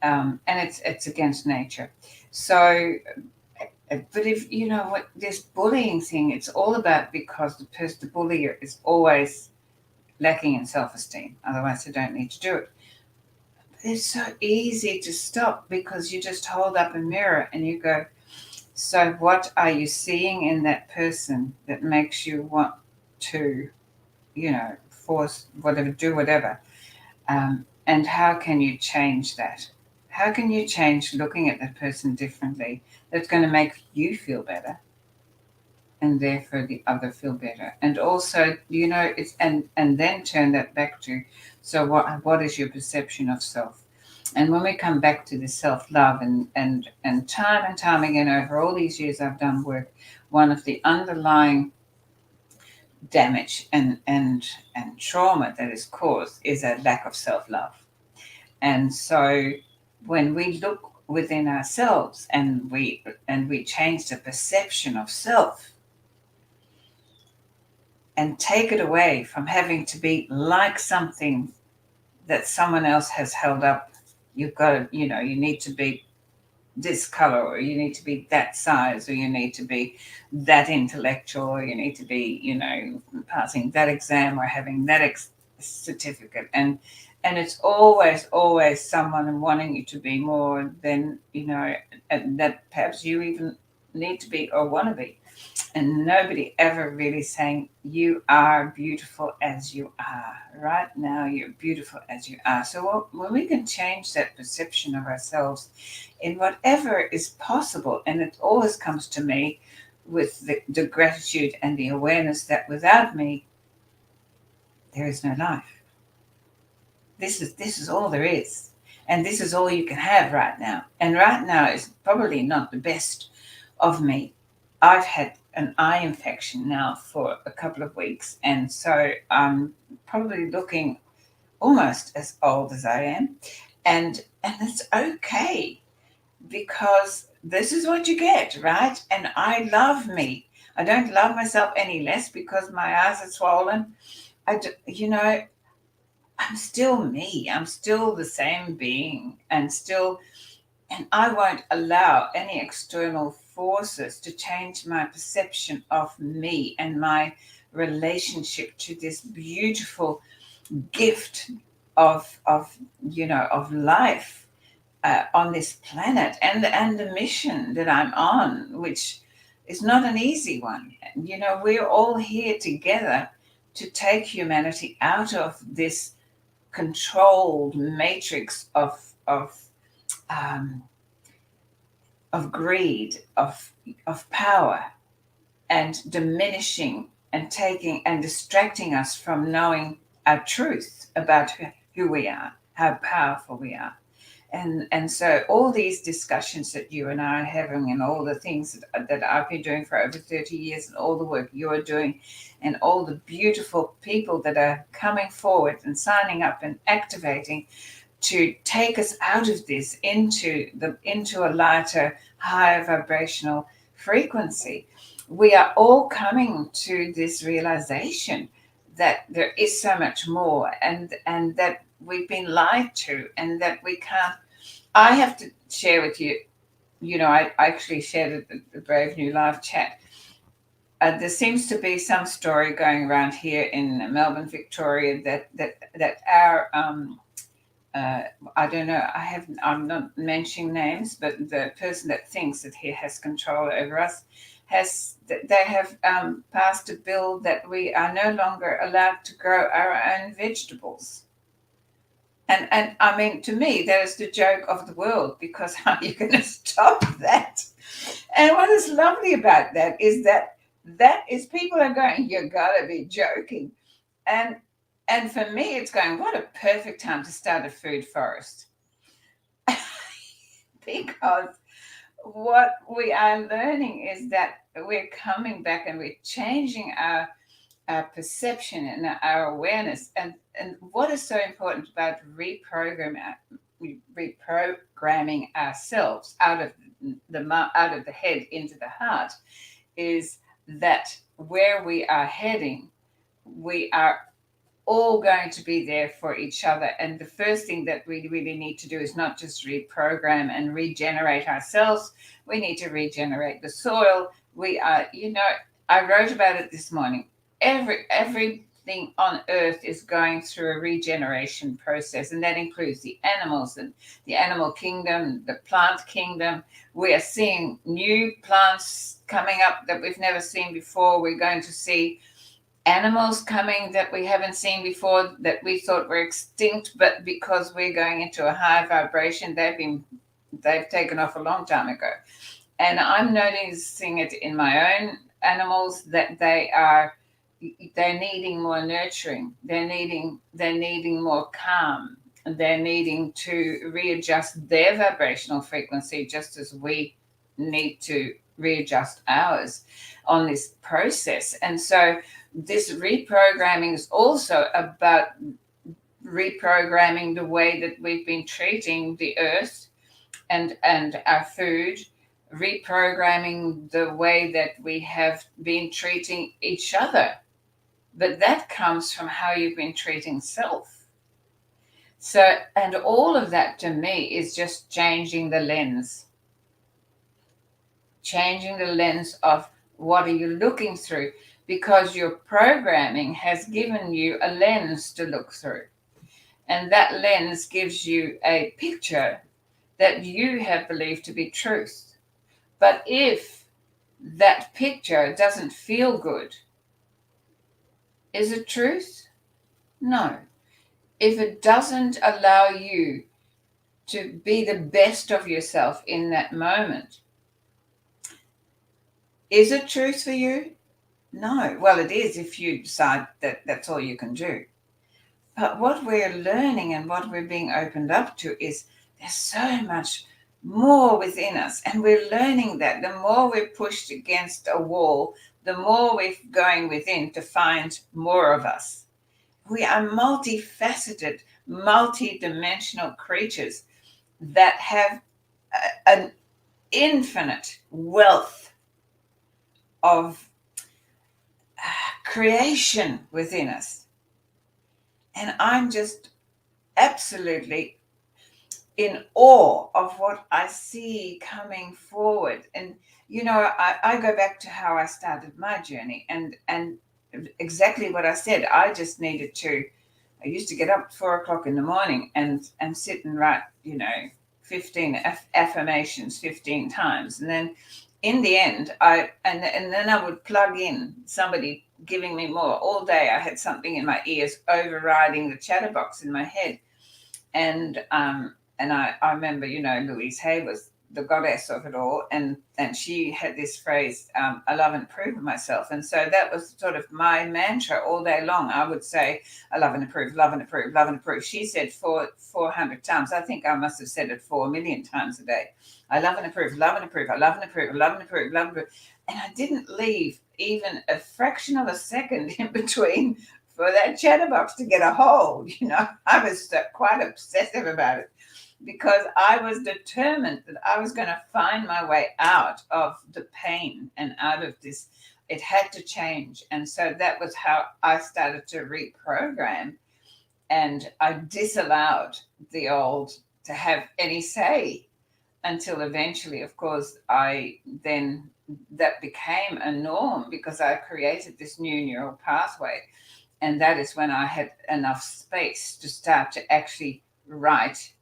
and it's against nature. So, but if what this bullying thing, it's all about because the bullier is always lacking in self-esteem. Otherwise, they don't need to do it. But it's so easy to stop because you just hold up a mirror and you go, so what are you seeing in that person that makes you want to, force whatever, do whatever? And how can you change that? How can you change looking at that person differently that's going to make you feel better? And therefore the other feel better, and also it's and then turn that back to, so what is your perception of self? And when we come back to the self-love, and time again over all these years I've done work, one of the underlying damage and trauma that is caused is a lack of self-love. And so when we look within ourselves and we change the perception of self, and take it away from having to be like something that someone else has held up. You've got to, you need to be this color, or you need to be that size, or you need to be that intellectual, or you need to be, passing that exam or having that certificate. And it's always someone wanting you to be more than, and that perhaps you even need to be or want to be. And nobody ever really saying, you are beautiful as you are. Right now, you're beautiful as you are. So when we can change that perception of ourselves in whatever is possible, and it always comes to me with the gratitude and the awareness that without me, there is no life. This is all there is. And this is all you can have right now. And right now is probably not the best of me. I've had an eye infection now for a couple of weeks, and so I'm probably looking almost as old as I am, and it's okay, because this is what you get, right? And I love me. I don't love myself any less because my eyes are swollen. I'm still me. I'm still the same being, and I won't allow any external forces to change my perception of me and my relationship to this beautiful gift of life on this planet, and the mission that I'm on, which is not an easy one. We're all here together to take humanity out of this controlled matrix um, of greed, of power, and diminishing and taking and distracting us from knowing our truth about who we are, how powerful we are. And so all these discussions that you and I are having, and all the things that I've been doing for over 30 years, and all the work you're doing, and all the beautiful people that are coming forward and signing up and activating to take us out of this into a lighter, higher vibrational frequency. We are all coming to this realization that there is so much more, and that we've been lied to, and that we can't. I have to share with you, I actually shared it at the Brave New Life chat. There seems to be some story going around here in Melbourne, Victoria, that our I don't know. I'm not mentioning names, but the person that thinks that he has control over us they have passed a bill that we are no longer allowed to grow our own vegetables. And I mean, to me, that is the joke of the world, because how are you going to stop that? And what is lovely about that is people are going, you gotta be joking. And and for me, it's going, what a perfect time to start a food forest. Because what we are learning is that we're coming back and we're changing our perception and our awareness. And what is so important about reprogramming ourselves out of the head into the heart is that where we are heading, we are all going to be there for each other. And the first thing that we really need to do is not just reprogram and regenerate ourselves. We need to regenerate the soil. We are, I wrote about it this morning. Everything on earth is going through a regeneration process, and that includes the animals and the animal kingdom, the plant kingdom. We are seeing new plants coming up that we've never seen before. We're going to see animals coming that we haven't seen before, that we thought were extinct, but because we're going into a high vibration, they've taken off a long time ago. And I'm noticing it in my own animals that they're needing more nurturing. They're needing more calm. They're needing to readjust their vibrational frequency, just as we need to readjust ours on this process. And so this reprogramming is also about reprogramming the way that we've been treating the earth and our food, reprogramming the way that we have been treating each other. But that comes from how you've been treating self. So, and all of that to me is just changing the lens of what are you looking through, because your programming has given you a lens to look through. And that lens gives you a picture that you have believed to be truth. But if that picture doesn't feel good, is it truth? No. If it doesn't allow you to be the best of yourself in that moment, is it truth for you? No. Well, it is if you decide that that's all you can do. But what we're learning and what we're being opened up to is there's so much more within us. And we're learning that the more we're pushed against a wall, the more we're going within to find more of us. We are multifaceted, multi-dimensional creatures that have an infinite wealth of creation within us. And I'm just absolutely in awe of what I see coming forward. And, I go back to how I started my journey, and exactly what I said. I used to get up at 4:00 in the morning and sit and write, 15 affirmations 15 times. And then in the end, then I would plug in somebody giving me more. All day I had something in my ears overriding the chatterbox in my head. And I remember, Louise Hay was the goddess of it all, and she had this phrase, I love and approve of myself. And so that was sort of my mantra all day long. I would say, I love and approve, love and approve, love and approve. She said 400 times. I think I must have said it 4 million times a day. I love and approve, love and approve, I love and approve, I love and approve, love and approve. And I didn't leave even a fraction of a second in between for that chatterbox to get a hold. I was quite obsessive about it, because I was determined that I was going to find my way out of the pain and out of this it had to change. And so that was how I started to reprogram. And I disallowed the old to have any say until eventually, of course, that became a norm because I created this new neural pathway. And that is when I had enough space to start to actually write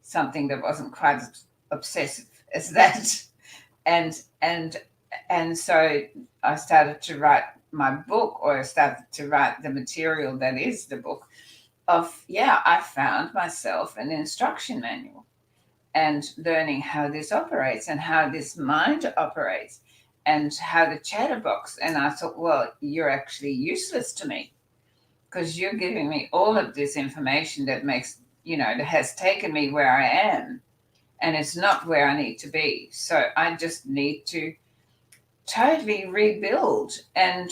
something that wasn't quite as obsessive as that. And so I started to write my book, or I started to write the material that is the book I found myself an instruction manual and learning how this operates and how this mind operates and how the chatterbox. And I thought, well, you're actually useless to me because you're giving me all of this information that that has taken me where I am, and it's not where I need to be. So I just need to totally rebuild. And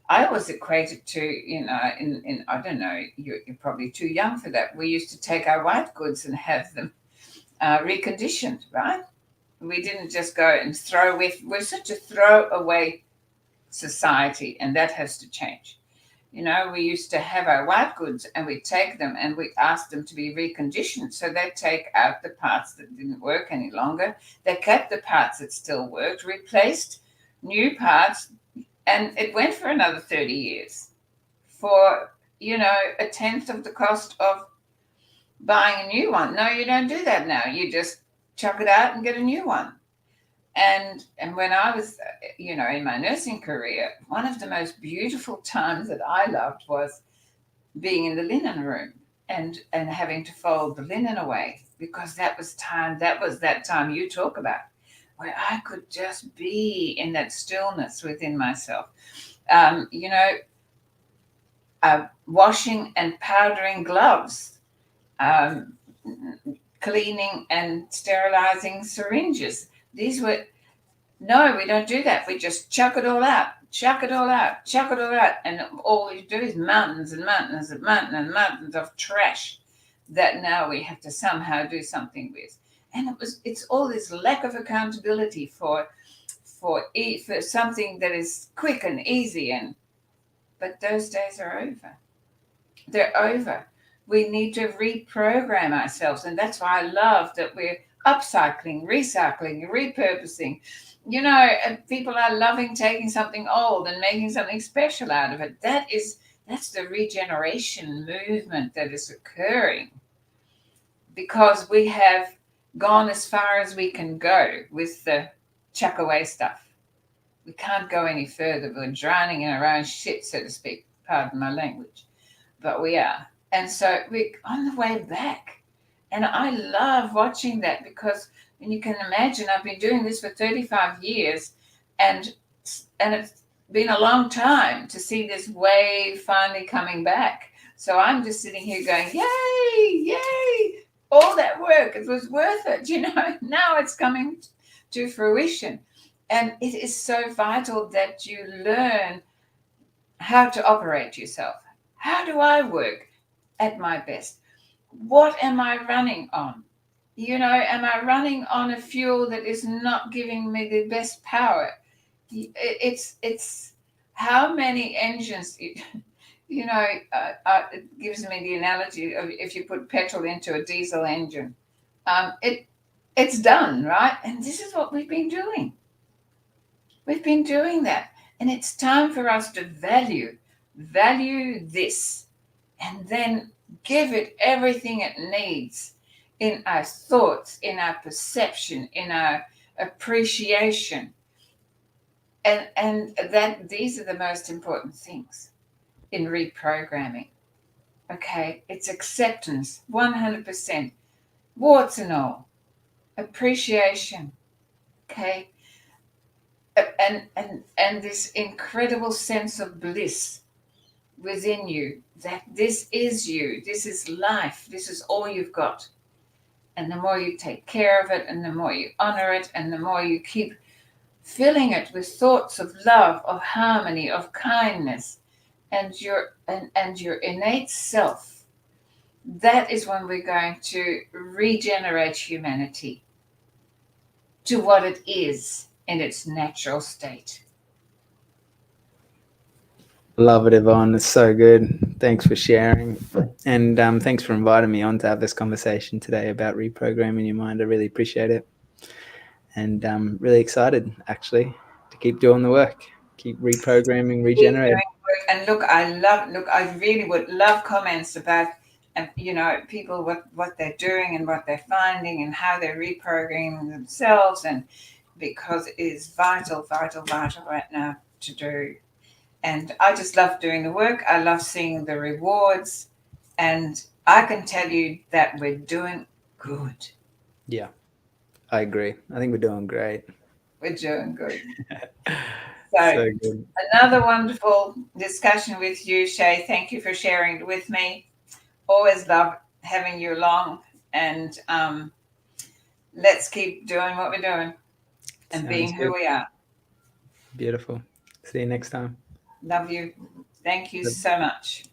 I always equated to, in I don't know, you're probably too young for that. We used to take our white goods and have them reconditioned, right? We didn't just go and throw away. We're such a throwaway society, and that has to change. We used to have our white goods and we take them and we ask them to be reconditioned. So they take out the parts that didn't work any longer. They kept the parts that still worked, replaced new parts, and it went for another 30 years for, a tenth of the cost of buying a new one. No, you don't do that now. You just chuck it out and get a new one. And when I was, in my nursing career, one of the most beautiful times that I loved was being in the linen room and having to fold the linen away, because that was that time you talk about where I could just be in that stillness within myself. Washing and powdering gloves, cleaning and sterilizing syringes. No, we don't do that. We just chuck it all out, and all you do is mountains and mountains and mountains and mountains of trash that now we have to somehow do something with. And it's all this lack of accountability for something that is quick and easy, but those days are over. They're over. We need to reprogram ourselves, and that's why I love that we're upcycling, recycling, repurposing. People are loving taking something old and making something special out of it. That's the regeneration movement that is occurring, because we have gone as far as we can go with the chuck away stuff. We can't go any further. We're drowning in our own shit, so to speak. Pardon my language. But we are. And so we're on the way back. And I love watching that, because when you can imagine, I've been doing this for 35 years, and it's been a long time to see this wave finally coming back. So I'm just sitting here going, yay, yay, all that work, it was worth it, now it's coming to fruition. And it is so vital that you learn how to operate yourself. How do I work at my best? What am I running on? Am I running on a fuel that is not giving me the best power? It's how many engines, it gives me the analogy of if you put petrol into a diesel engine, it's done, right? And this is what we've been doing. We've been doing that. And it's time for us to value this, and then give it everything it needs in our thoughts, in our perception, in our appreciation. And that these are the most important things in reprogramming. Okay, it's acceptance, 100%, warts and all, appreciation. Okay, and this incredible sense of bliss within you, that this is you, this is life, this is all you've got. And the more you take care of it, and the more you honor it, and the more you keep filling it with thoughts of love, of harmony, of kindness, and your innate self, that is when we're going to regenerate humanity to what it is in its natural state. Love it, Yvonne. It's so good. Thanks for sharing. And thanks for inviting me on to have this conversation today about reprogramming your mind. I really appreciate it. And I'm really excited, actually, to keep doing the work, keep reprogramming, Keep regenerating. doing work. And look, I really would love comments about, people, what they're doing and what they're finding and how they're reprogramming themselves. And because it is vital, vital, vital right now to do. And I just love doing the work. I love seeing the rewards. And I can tell you that we're doing good. Yeah, I agree. I think we're doing great. We're doing good. So So, good. another wonderful discussion with you, Shay. Thank you for sharing it with me. Always love having you along. And let's keep doing what we're doing and Sounds being who good. we are. Beautiful. See you next time. Love you. Thank you so much.